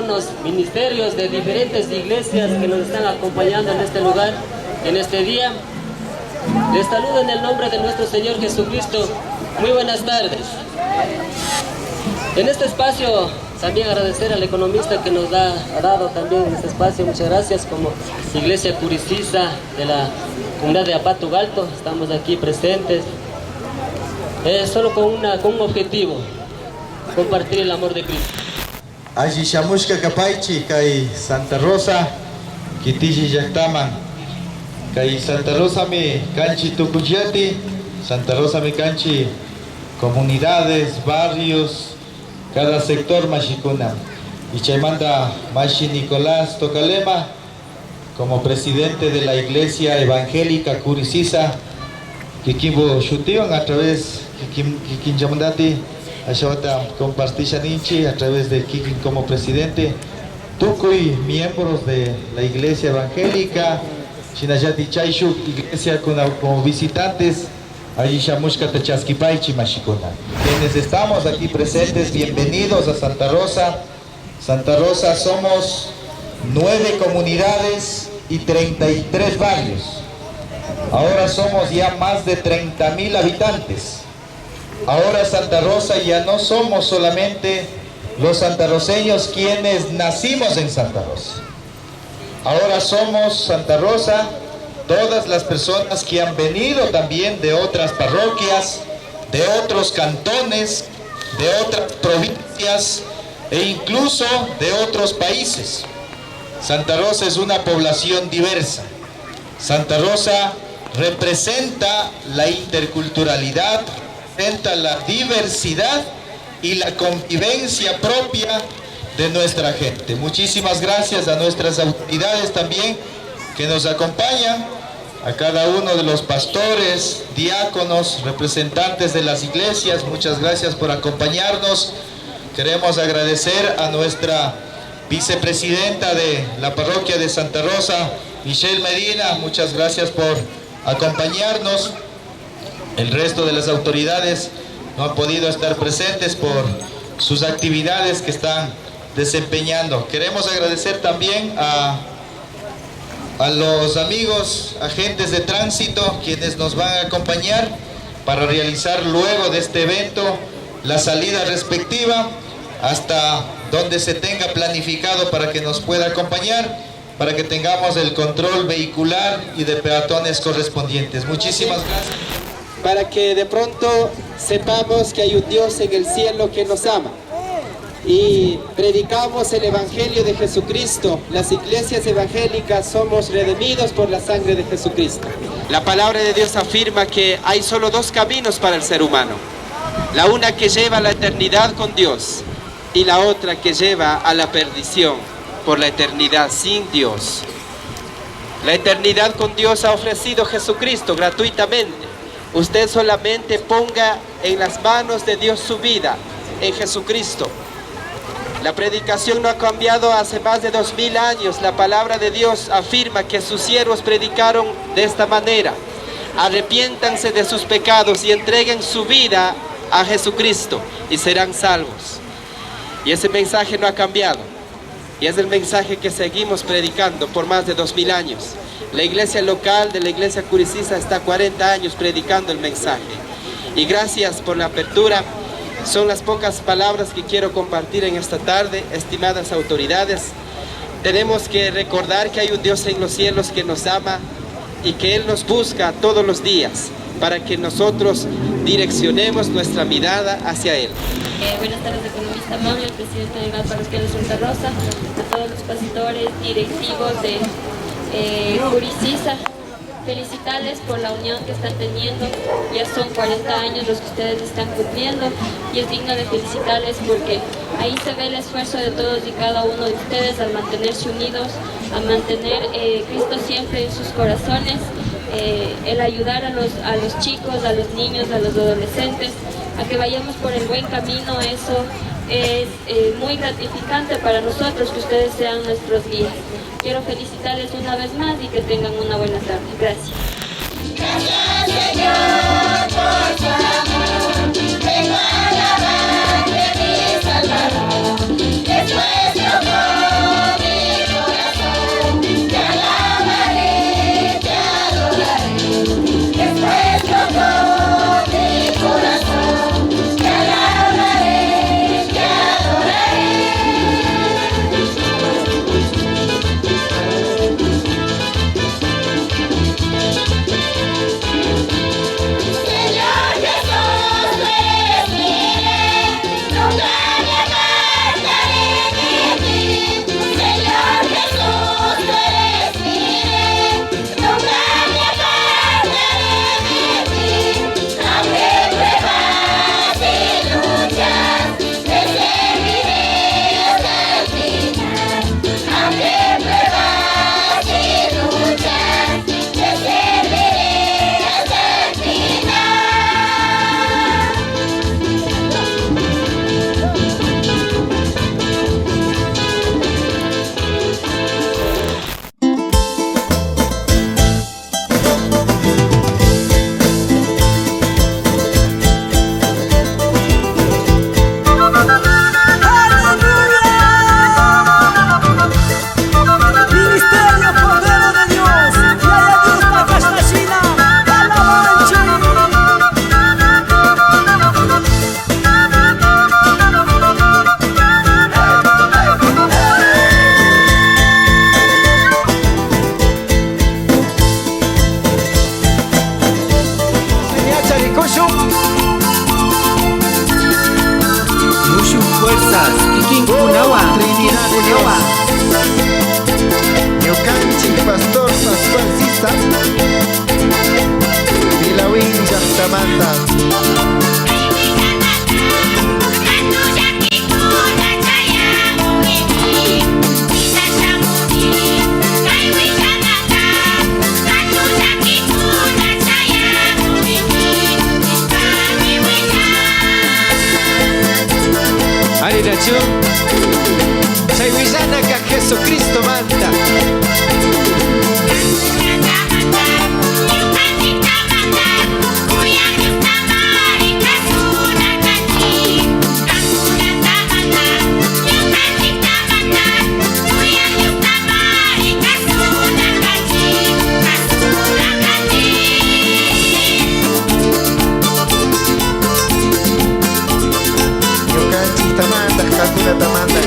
hermanos ministerios de diferentes iglesias que nos están acompañando en este lugar, en este día. Les saludo en el nombre de nuestro Señor Jesucristo. Muy buenas tardes. En este espacio también agradecer al economista que nos ha dado también este espacio. Muchas gracias. Como Iglesia Curicisa de la comunidad de Apatugalto, estamos aquí presentes. Solo con un objetivo: compartir el amor de Cristo. Allí Shamushka Kapaichi, Kai Santa Rosa, Kitiji Yaktaman, Kai Santa Rosa mi canchi Tucuyati, Santa Rosa mi canchi comunidades, barrios, cada sector Mashikuna. Y Chaimanda Mashi Nicolás Tocalema, como presidente de la Iglesia Evangélica Curicisa, Kikimbo Shution, a través Kikin Yamandati, Ashawata Compartishaninchi, a través de Kikin como presidente, Tukuy, miembros de la Iglesia Evangélica, Shinayati Chaishu, Iglesia como visitantes, allí Shamushka Techaskipaichi Mashikuna. Quienes estamos aquí presentes, bienvenidos a Santa Rosa. Santa Rosa somos 9 comunidades y 33 barrios. Ahora somos ya más de 30,000 habitantes. Ahora Santa Rosa ya no somos solamente los santarroceños quienes nacimos en Santa Rosa. Ahora somos Santa Rosa todas las personas que han venido también de otras parroquias, de otros cantones, de otras provincias e incluso de otros países. Santa Rosa es una población diversa. Santa Rosa representa la interculturalidad, representa la diversidad y la convivencia propia de nuestra gente. Muchísimas gracias a nuestras autoridades también que nos acompañan, a cada uno de los pastores, diáconos, representantes de las iglesias. Muchas gracias por acompañarnos. Queremos agradecer a nuestra vicepresidenta de la parroquia de Santa Rosa, Michelle Medina. Muchas gracias por acompañarnos. El resto de las autoridades no han podido estar presentes por sus actividades que están desempeñando. Queremos agradecer también a los amigos agentes de tránsito, quienes nos van a acompañar para realizar luego de este evento la salida respectiva hasta donde se tenga planificado para que nos pueda acompañar, para que tengamos el control vehicular y de peatones correspondientes. Muchísimas gracias. Para que de pronto sepamos que hay un Dios en el cielo que nos ama. Y predicamos el Evangelio de Jesucristo. Las iglesias evangélicas somos redimidos por la sangre de Jesucristo. La palabra de Dios afirma que hay solo 2 caminos para el ser humano. La una que lleva a la eternidad con Dios y la otra que lleva a la perdición por la eternidad sin Dios. La eternidad con Dios ha ofrecido Jesucristo gratuitamente. Usted solamente ponga en las manos de Dios su vida en Jesucristo. La predicación no ha cambiado hace más de 2000 años. La palabra de Dios afirma que sus siervos predicaron de esta manera: arrepiéntanse de sus pecados y entreguen su vida a Jesucristo y serán salvos. Y ese mensaje no ha cambiado. Y es el mensaje que seguimos predicando por más de 2000 años. La iglesia local de la iglesia Curicisa está 40 años predicando el mensaje. Y gracias por la apertura. Son las pocas palabras que quiero compartir en esta tarde, estimadas autoridades. Tenemos que recordar que hay un Dios en los cielos que nos ama y que Él nos busca todos los días para que nosotros direccionemos nuestra mirada hacia Él. Buenas tardes, economista amable, el presidente de la parroquia de Santa Rosa, a todos los pastores, directivos de Curicisa. Felicitarles por la unión que están teniendo. Ya son 40 años los que ustedes están cumpliendo y es digno de felicitarles porque ahí se ve el esfuerzo de todos y cada uno de ustedes al mantenerse unidos, a mantener Cristo siempre en sus corazones, el ayudar a los chicos, a los niños, a los adolescentes, a que vayamos por el buen camino. Eso es muy gratificante para nosotros que ustedes sean nuestros guías. Quiero felicitarles una vez más y que tengan una buena tarde. Gracias. Gracias, Señor, por su amor. Vengo a alabar de mi Salvador. Es nuestro Shuk. Mushu fuerzas, Kikin Kunawa, Trinidad de Dios. Ñukanchik pastor Pascual Sisa Pilawin llaqtamanta Arinachu, Chayhuillana que Jesucristo manda. Tamanda,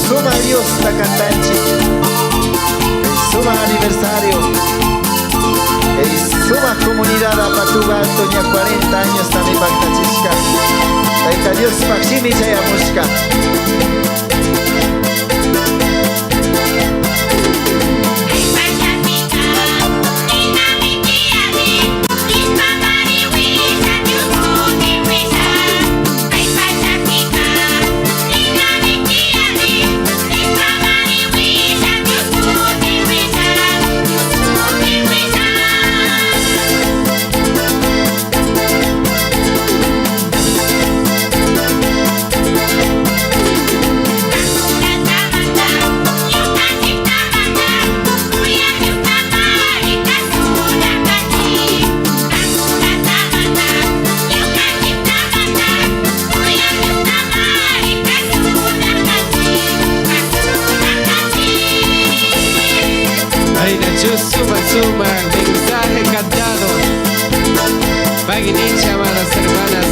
suma Dios la cantanchi, suma aniversario, suma comunidad a Patugal, Toña 40 años también Pactachisca, Taita Dios Maximi Chayamushka. Suma, mensaje cantado. Paginicha, amadas hermanas.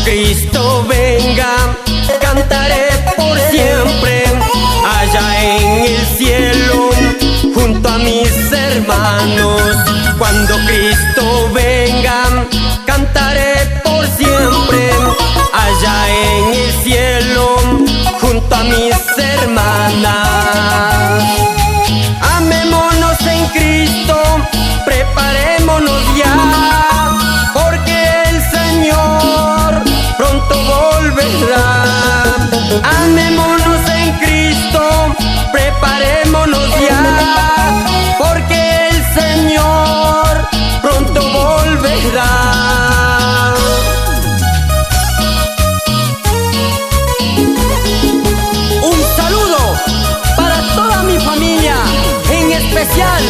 Cristo venga, cantaré por siempre allá en el cielo junto a mis hermanos. Cuando Cristo venga, cantaré por siempre allá en el cielo junto a mis hermanas. Amémonos en Cristo, preparémonos ya, porque el Señor pronto volverá. Amémonos en Cristo, preparémonos ya, porque el Señor pronto volverá. Un saludo para toda mi familia, en especial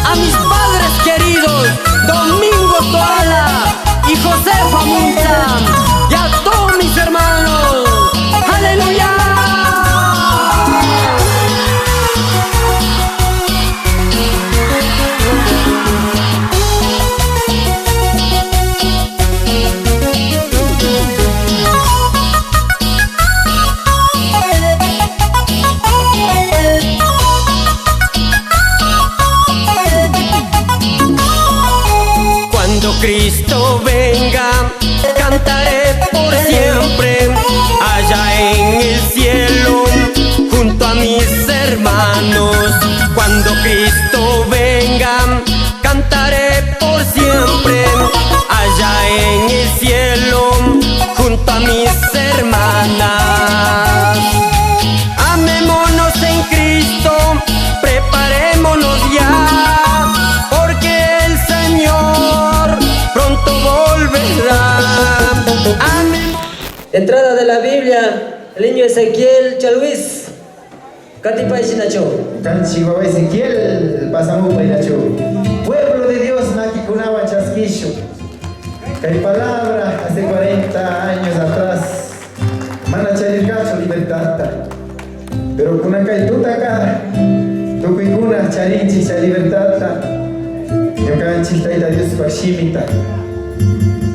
a mis padres queridos, Domingo Toala y Josefa Munza, y a todos mis hermanos. ¡Aleluya! Cristo venga, cantaré por siempre allá en el cielo junto a mis hermanos. Cuando Cristo venga, cantaré por siempre allá en el cielo junto a mis hermanas. Amémonos en Cristo, preparémonos ya, porque el Señor pronto volverá. Amén. Entrada de la Biblia, el niño Ezequiel Chaluis. Katipa Ishinacho. Canchihuahua Ezequiel, pasamos Painacho. Pueblo de Dios, Maquicunawa Chasquillo. Que hay palabra hace 40 años atrás. Manachayircacho libertad. Pero con acá y tuta acá. Tucuicuna, charinchi, cha libertad. Yocanchi, taita Dios Pashimita.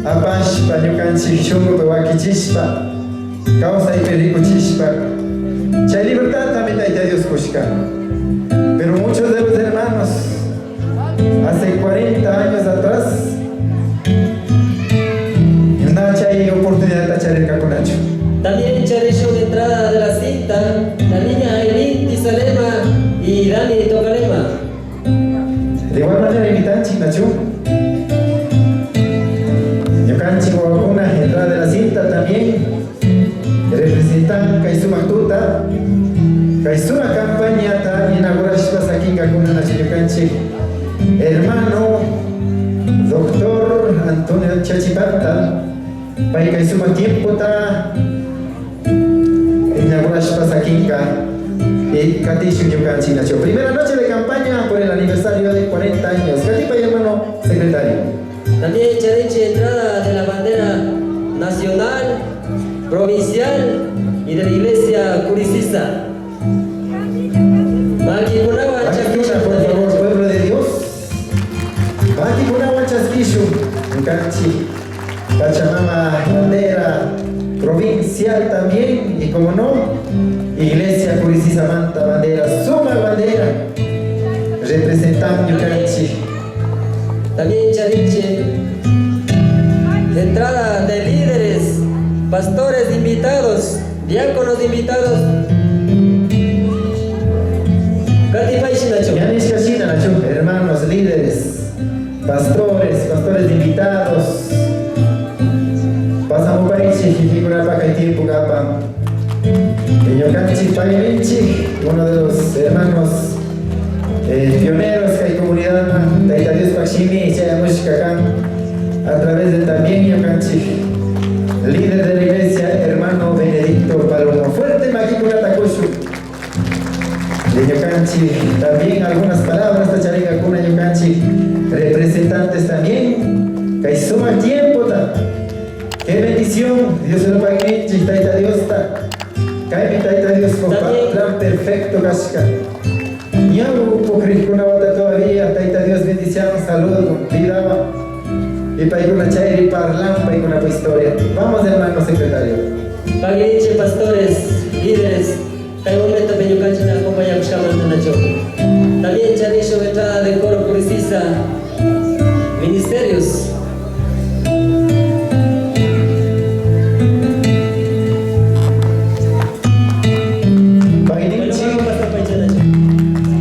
Apashpa, Yocanchi, Shungo, Pewakichispa. Causa y perico chispa. Cha libertad también taita Dios Kushka. Pero muchos de los hermanos, hace 40 años atrás, hay oportunidad de echar el caconacho. También Charisho de entrada de la cinta, la niña Aileen Tizalema y Dani Tokalema. De igual manera invitan Chinachu. Yocanchi Guacuna, entrada de la cinta también. Representan Kaisuma Tuta. Kaisuma campaña ta inauguración aquí en Kakuna Nacho Yocanchi. Hermano Doctor Antonio Chachipata. Para que suma tiempo ta inauguración pasaquinca y Katishu Yocanchi Nacho. Primera noche de campaña por el aniversario de 40 años. Katipa y hermano secretario. También Charichi, entrada de la bandera nacional, provincial y de la iglesia Curicisa. Maquicunawa Chasquillo, por favor, pueblo de Dios. Maquicunawa Chasquillo, Yocanchi. Pachamama, bandera provincial también, y como no, iglesia Curicisa Manta, bandera, suma bandera, representando Yocanchi. También Chariche, entrada de líderes, pastores invitados, diáconos invitados. Katipa Ishinacho. Yanis Kashina Nacho, hermanos, líderes, pastores invitados. Pasamos para Ichi, figura para que tiempo capa. Yocanchi Paiminchi, uno de los hermanos pioneros que hay comunidad, Taita Dios Pachimi, Chayamushkakan, a través de también Yocanchi, líder de la iglesia, hermano Benedicto Palomo. Fuerte Maquicuna Takushu. De Yocanchi, también algunas palabras de Charinga Kuna Yocanchi, representantes también, que suma tiempo. Qué bendición, Dios se lo pague, Taita Dios está. Cae mi Taita Dios con plan perfecto, Kashka. Ya hubo una bota todavía, Taita Dios bendición, saludo, vida. Y para ir una chairi, parlampa y una historia. Vamos, hermano secretario. Paguiche, pastores, líderes, hay un momento que Yocanchi nos acompaña a Shaman Nacho. También Charisho, entrada de coro Curicisa, ministerios.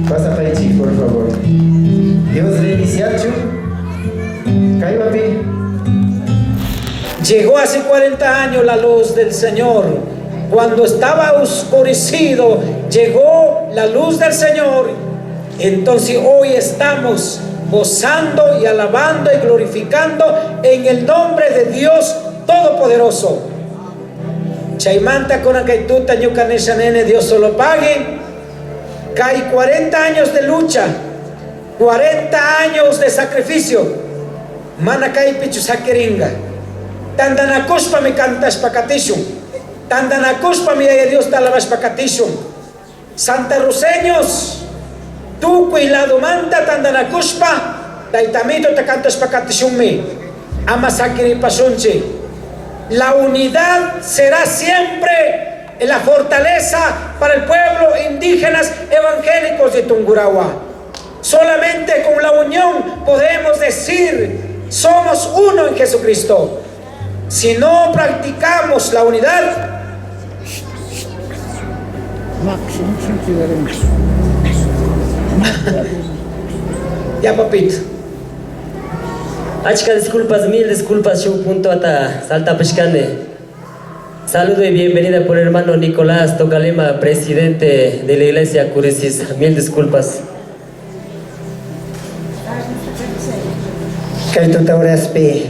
Pasa para Ichi, por favor. Dios le iniciacho. Caibapi. Llegó hace 40 años la luz del Señor. Cuando estaba oscurecido, llegó la luz del Señor. Entonces hoy estamos gozando y alabando y glorificando en el nombre de Dios Todopoderoso. Chaimanta con Akaituta Ñucanesha Nene, Dios solo pague. Que hay 40 años de lucha, 40 años de sacrificio. Manacay pichu sakeringa. Tandanakushpa me cantas pacatishun. Tandanakushpa mi Dios talabas pacatishun. Santa Ruseños, tú cuilado manta tandanakushpa. Taitamito te cantas pacatishun mi. Ama sakiri pasunchi. La unidad será siempre la fortaleza para el pueblo indígenas evangélicos de Tungurahua. Solamente con la unión podemos decir somos uno en Jesucristo. Si no practicamos la unidad, ya papito. Achka disculpas, mil disculpas, yo punto hasta Salta Pescane. Saludo y bienvenida por el hermano Nicolás Tocalema, presidente de la iglesia Curisisa. Mil disculpas. Kaito Tauraspi,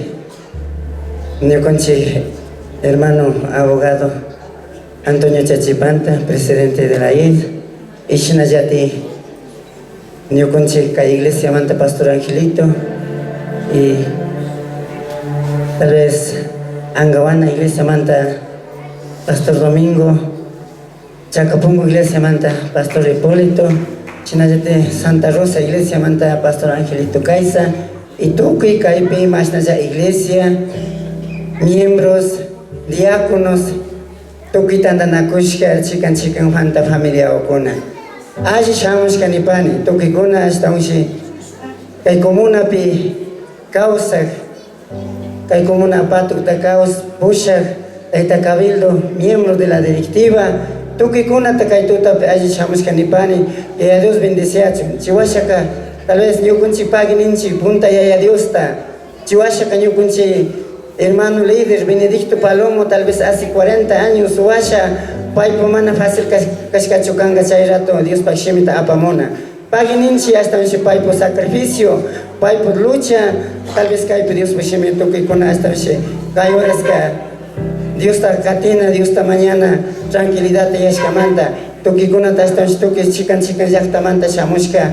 Neoconchi, hermano abogado Antonio Chachipanta, presidente de la ID, Ishinayati, Neoconchi, iglesia Manta Pastor Angelito, y tal vez Angawana, iglesia Manta Pastor Domingo, Chacapungo, iglesia Manta Pastor Hipólito, Chinayate Santa Rosa, iglesia Manta Pastor Angelito Caiza, y Tuki, Caipi, Mashnaya iglesia, miembros, diáconos, Tuki Tandanakushka, Chican Fanta familia Okuna. Aji Shamush Kanipani, Tuki Kuna, Ashtaunshi, Kai Comuna Pi, Kausak, Kai Comuna Patuk Caos, Bushak, Taita Cabildo, miembros de la directiva, Tuki Kuna Takaituta, Aji Shamush Kanipani, y a Dios bendecía, Chihuashaka. Tal vez yo kunchi pagininchi punta ya Dios ta. Chihuasha yo kunchi hermano líder Benedicto Palomo, tal vez hace 40 años Huasha paipo mana fácil kashkachukanga chairato Dios pakshimita apamona. Pagininchi hasta un paipo sacrificio, paipo lucha, tal vez kaipo Dios pakshimito que con hasta kai horas ka Dios ta katina, Dios ta mañana tranquilidad te yashkamanta. Toki kuna ta hasta un toki chican yaktamanta shamushka.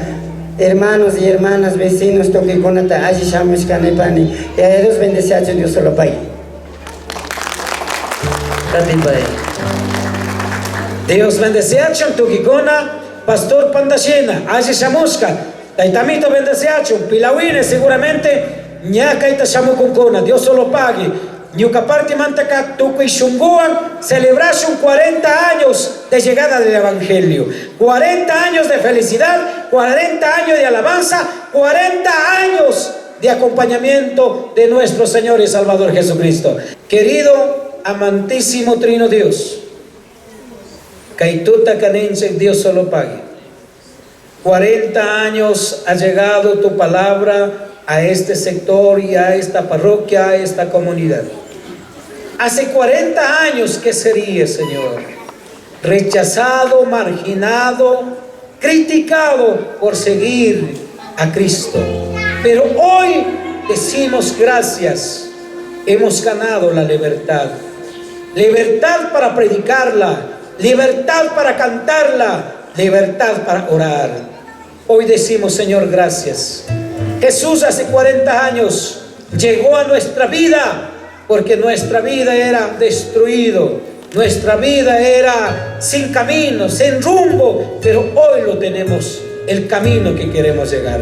Hermanos y hermanas, vecinos, toque con ata allí shamush kanepani. Y a Dios bendice, Dios solo pague. Dios bendice a toque con Pastor Pandashina, allí shamushka. Taitamito bendice a Pilawine seguramente, ñaca ita shamukunkona, Dios solo pague. Ñuka parte mantaca tuque shunguan, celebración 40 años de llegada del Evangelio, 40 años de felicidad, 40 años de alabanza, 40 años de acompañamiento de nuestro Señor y Salvador Jesucristo. Querido, amantísimo Trino Dios, Kaituta Canense, Dios solo pague. 40 años ha llegado tu palabra a este sector y a esta parroquia, a esta comunidad. Hace 40 años, ¿qué sería, Señor? Rechazado, marginado, criticado por seguir a Cristo. Pero hoy decimos gracias. Hemos ganado la libertad. Libertad para predicarla, libertad para cantarla, libertad para orar. Hoy decimos, Señor, gracias. Jesús hace 40 años llegó a nuestra vida porque nuestra vida era destruido, nuestra vida era sin camino, sin rumbo, pero hoy lo tenemos, el camino que queremos llegar.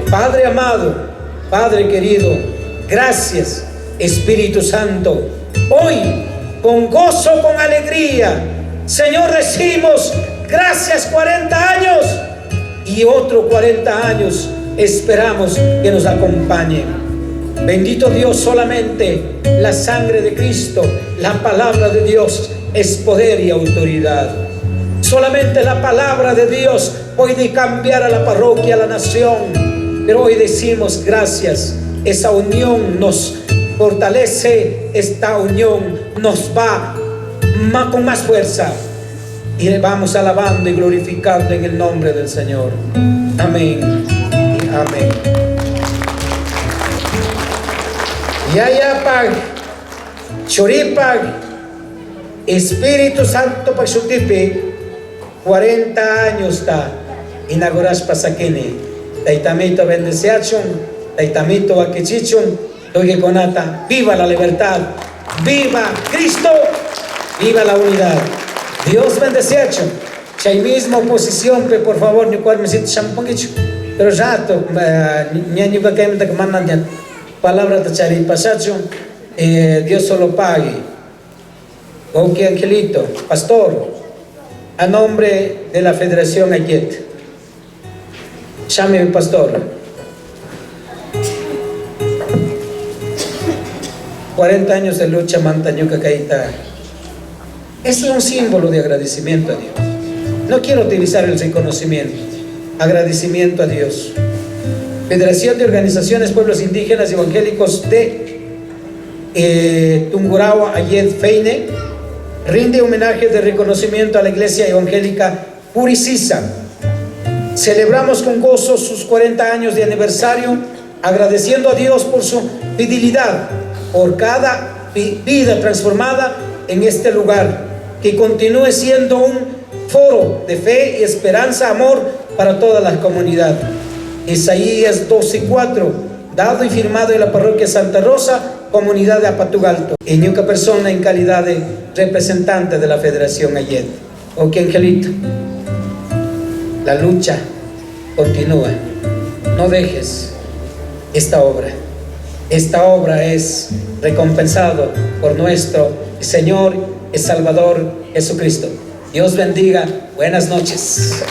Padre amado, Padre querido, gracias Espíritu Santo. Hoy con gozo, con alegría, Señor, decimos gracias 40 años y otros 40 años esperamos que nos acompañe. Bendito Dios, solamente la sangre de Cristo, la palabra de Dios es poder y autoridad. Solamente la palabra de Dios puede cambiar a la parroquia, a la nación. Pero hoy decimos gracias. Esa unión nos fortalece, esta unión nos va con más fuerza. Y vamos alabando y glorificando en el nombre del Señor. Amén y amén. Yayapag, Choripag, Espíritu Santo Paxutipi, 40 años está, inauguras pasakini, Taitamito bendeciachun, Taitamito akichichun, Toge Conata, viva la libertad, viva Cristo, viva la unidad. Dios bendeciachun, chay misma oposición, que por favor, ni cual me siento champongicho, pero rato, ni va que me mandan palabra de Chari Pasacho, Dios solo pague. Ok, Angelito, pastor, a nombre de la Federación Ayet, llame pastor. 40 años de lucha mantañuca caíta. Este es un símbolo de agradecimiento a Dios. No quiero utilizar el reconocimiento, agradecimiento a Dios. Federación de Organizaciones Pueblos Indígenas y Evangélicos de Tungurahua, Ayed, Feine, rinde homenaje de reconocimiento a la Iglesia Evangélica Purisisa. Celebramos con gozo sus 40 años de aniversario, agradeciendo a Dios por su fidelidad, por cada vida transformada en este lugar, que continúe siendo un foro de fe y esperanza, amor para toda la comunidad. Isaías 12:4, dado y firmado en la parroquia Santa Rosa, comunidad de Apatugalto, y ñuca persona en calidad de representante de la Federación Ayed. Ok, Angelito, la lucha continúa, no dejes esta obra. Esta obra es recompensado por nuestro Señor y Salvador Jesucristo. Dios bendiga, buenas noches.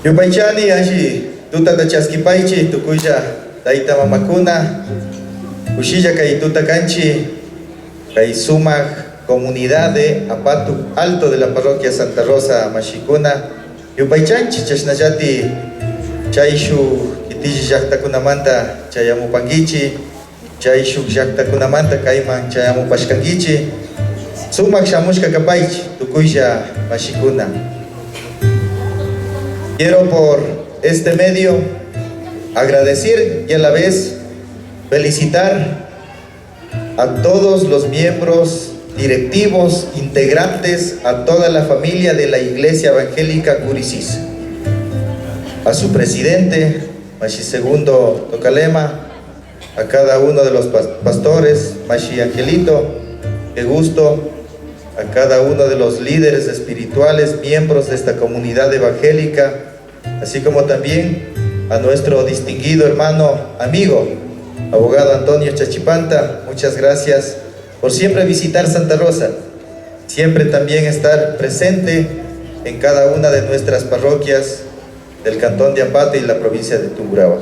Yupaychani ashi tuta tachaskipaychi tukuya taita mamakuna ushilla kay tuta kanchi kay sumak comunidad de Apatu Alto de la parroquia Santa Rosa Mashikuna yupaychanchi chashnallati chayshu kitishi llaqtakunamanta chayamupankichi chayshu llaqtakunamanta kayman chayamupashkankichi sumak shamushka kapaychi tukuya Mashikuna. Quiero por este medio agradecer y a la vez felicitar a todos los miembros directivos, integrantes, a toda la familia de la Iglesia Evangélica Curisisa, a su presidente, Mashi Segundo Tocalema, a cada uno de los pastores, Mashi Angelito, qué gusto, a cada uno de los líderes espirituales, miembros de esta comunidad evangélica, así como también a nuestro distinguido hermano, amigo, abogado Antonio Chachipanta. Muchas gracias por siempre visitar Santa Rosa, siempre también estar presente en cada una de nuestras parroquias del cantón de Ampate y la provincia de Tungurahua.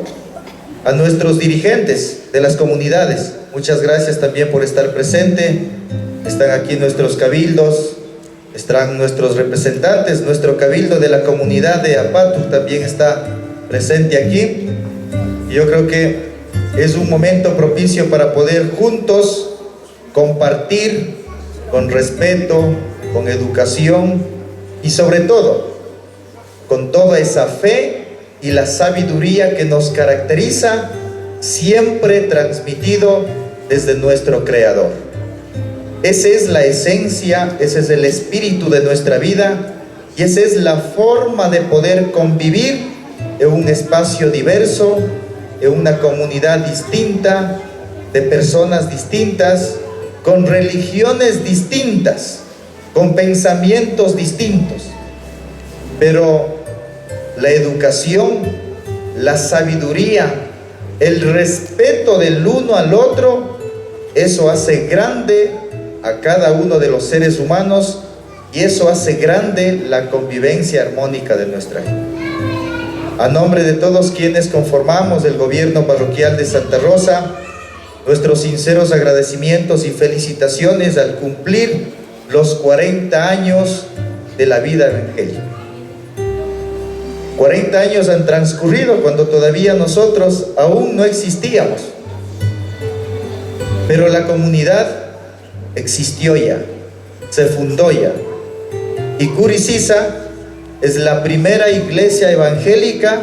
A nuestros dirigentes de las comunidades, muchas gracias también por estar presente. Están aquí nuestros cabildos, están nuestros representantes, nuestro cabildo de la comunidad de Apatu también está presente aquí. Y yo creo que es un momento propicio para poder juntos compartir con respeto, con educación y sobre todo con toda esa fe y la sabiduría que nos caracteriza, siempre transmitido desde nuestro Creador. Esa es la esencia, ese es el espíritu de nuestra vida y esa es la forma de poder convivir en un espacio diverso, en una comunidad distinta, de personas distintas, con religiones distintas, con pensamientos distintos. Pero la educación, la sabiduría, el respeto del uno al otro, eso hace grande a cada uno de los seres humanos y eso hace grande la convivencia armónica de nuestra gente. A nombre de todos quienes conformamos el gobierno parroquial de Santa Rosa, nuestros sinceros agradecimientos y felicitaciones al cumplir los 40 años de la vida evangélica. 40 años han transcurrido cuando todavía nosotros aún no existíamos, pero la comunidad existió ya, se fundó ya, y Curisisa es la primera iglesia evangélica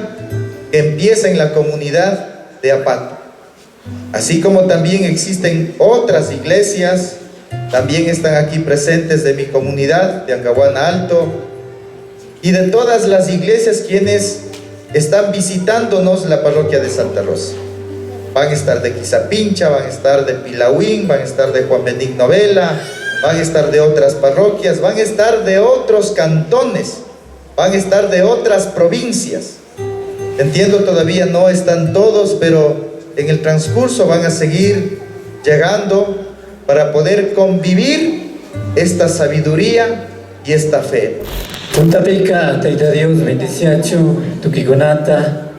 que empieza en la comunidad de Apatu. Así como también existen otras iglesias, también están aquí presentes de mi comunidad, de Angahuana Alto, y de todas las iglesias quienes están visitándonos la parroquia de Santa Rosa. Van a estar de Quizapincha, van a estar de Pilahuín, van a estar de Juan Benigno Vela, van a estar de otras parroquias, van a estar de otros cantones, van a estar de otras provincias. Entiendo, todavía no están todos, pero en el transcurso van a seguir llegando para poder convivir esta sabiduría y esta fe. Punta Pica, Taita Dios, 28, Tuquiconata,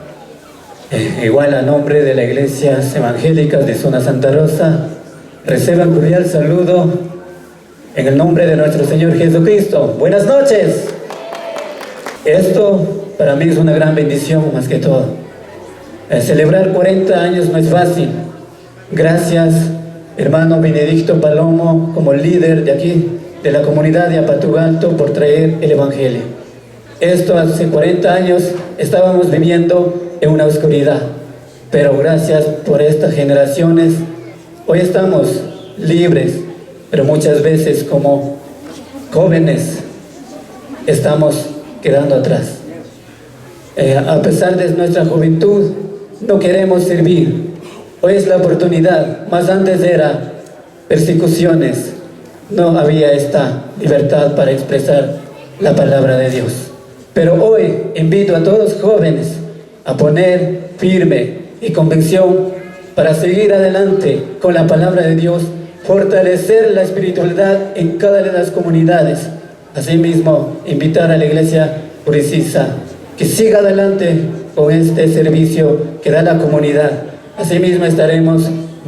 Igual a nombre de las iglesias evangélicas de Zona Santa Rosa, reciban cordial saludo en el nombre de nuestro Señor Jesucristo. Buenas noches. Esto para mí es una gran bendición más que todo. Celebrar 40 años no es fácil. Gracias, hermano Benedicto Palomo, como líder de aquí, de la comunidad de Apatugalto, por traer el Evangelio. Esto hace 40 años estábamos viviendo en una oscuridad, pero gracias por estas generaciones, hoy estamos libres, pero muchas veces como jóvenes estamos quedando atrás. A pesar de nuestra juventud, no queremos servir. Hoy es la oportunidad, más antes era persecuciones, no había esta libertad para expresar la palabra de Dios. Pero hoy invito a todos los jóvenes a poner firme y convicción para seguir adelante con la palabra de Dios, fortalecer la espiritualidad en cada una de las comunidades. Asimismo, invitar a la iglesia Curicisa que siga adelante con este servicio que da la comunidad. Asimismo, estaremos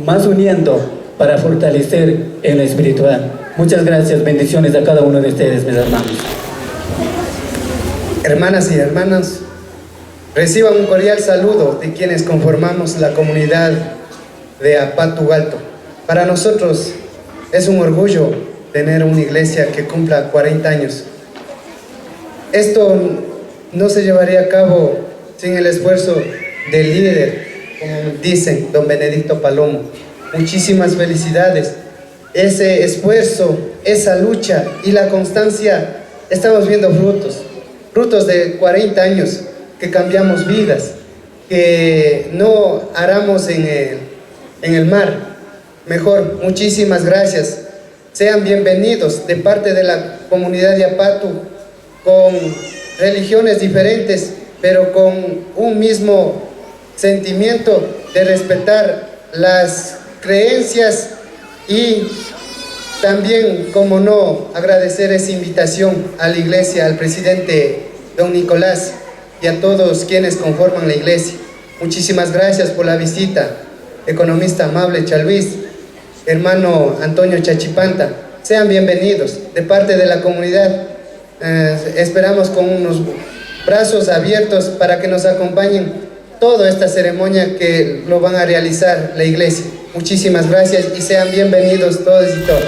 más uniendo para fortalecer en lo espiritual. Muchas gracias, bendiciones a cada uno de ustedes, mis hermanos. Hermanas y hermanos, reciban un cordial saludo de quienes conformamos la comunidad de Apatugalto. Para nosotros es un orgullo tener una iglesia que cumpla 40 años. Esto no se llevaría a cabo sin el esfuerzo del líder, como dicen, don Benedicto Palomo. Muchísimas felicidades. Ese esfuerzo, esa lucha y la constancia, estamos viendo frutos de 40 años, que cambiamos vidas, que no aramos en el mar. Mejor, muchísimas gracias. Sean bienvenidos de parte de la comunidad de Apatu, con religiones diferentes, pero con un mismo sentimiento de respetar las creencias y también, como no, agradecer esa invitación a la iglesia, al presidente don Nicolás y a todos quienes conforman la iglesia. Muchísimas gracias por la visita, economista amable Chalvis, hermano Antonio Chachipanta. Sean bienvenidos de parte de la comunidad. Esperamos con unos brazos abiertos para que nos acompañen toda esta ceremonia que lo van a realizar la iglesia. Muchísimas gracias y sean bienvenidos todos y todas.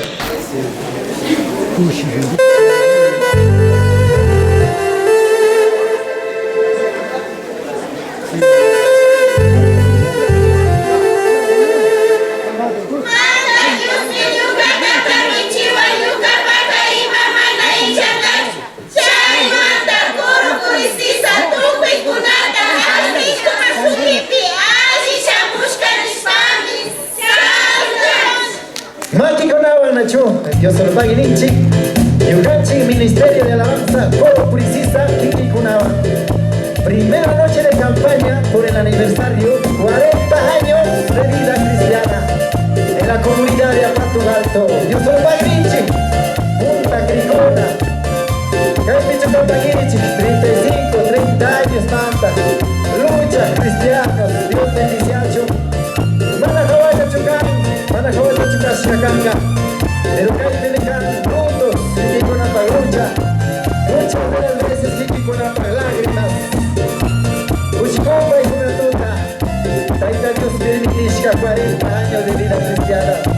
Dios se lo pague, Nichi. Yucachi, Ministerio de Alabanza, Coro Curicisa, Quiquicunaba. Primera noche de campaña por el aniversario 40 años de vida cristiana en la comunidad de Apatugalto. Dios se lo pague, Nichi. Punta Cricona. Capicho Campaguichi, 35, 30 años tanta. Lucha cristianos, Dios bendición. Manajahuaca Chucán, Manajahuaca Chucashacanga. Pero que hay pelecan juntos, Kiki con la lucha. Muchas de las veces Kiki con las lágrimas. Ushkomba y Juventuda. Taita Dios bendiga 40 años de vida cristiana.